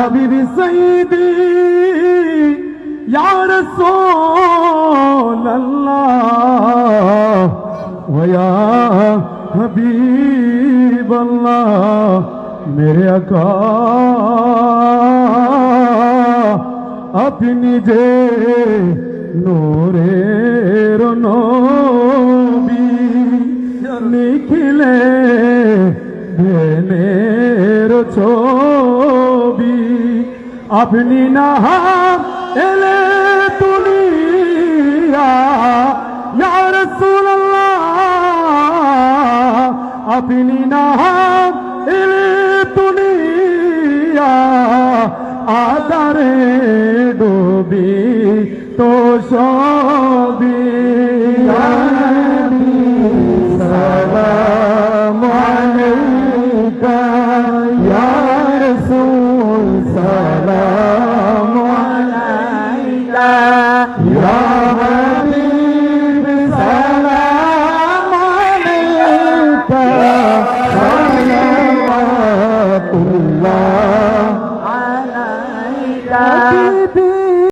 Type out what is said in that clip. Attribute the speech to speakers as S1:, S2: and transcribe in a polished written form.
S1: হাবিবি সাইয়্যিদি ইয়া রাসূলুল্লাহ ওয়া ইয়া হাবিবাল্লাহ मेरे आका अपनी जे नूरेर नबी निखिले भेनेर छवि अपनी नाम एले दुनिया या रसूलल्लाह अपनी नाम एले दुनिया आदरे डूबी तो शोभी सलाम अलैका या रसूल सलाम अलैका या हबीब सलाम अलैका सलावतुल्लाह अलैका